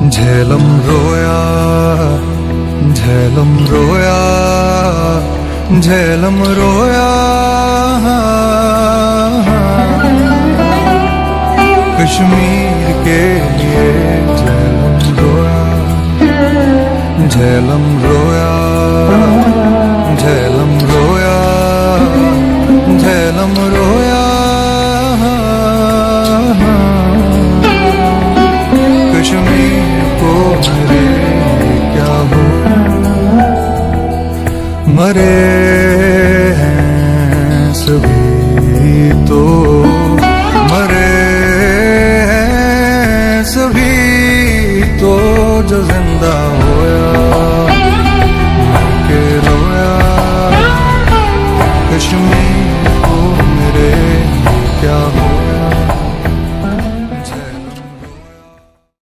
झेलम रोया, झेलम रोया, झेलम रोया। कश्मीर के लिए झेलम रोया, झेलम रोया, झेलम रोया, झेलम रोया। कश्मीर को मेरे क्या हो, मरे हैं सभी तो, मरे हैं सभी तो, जो जिंदा होया।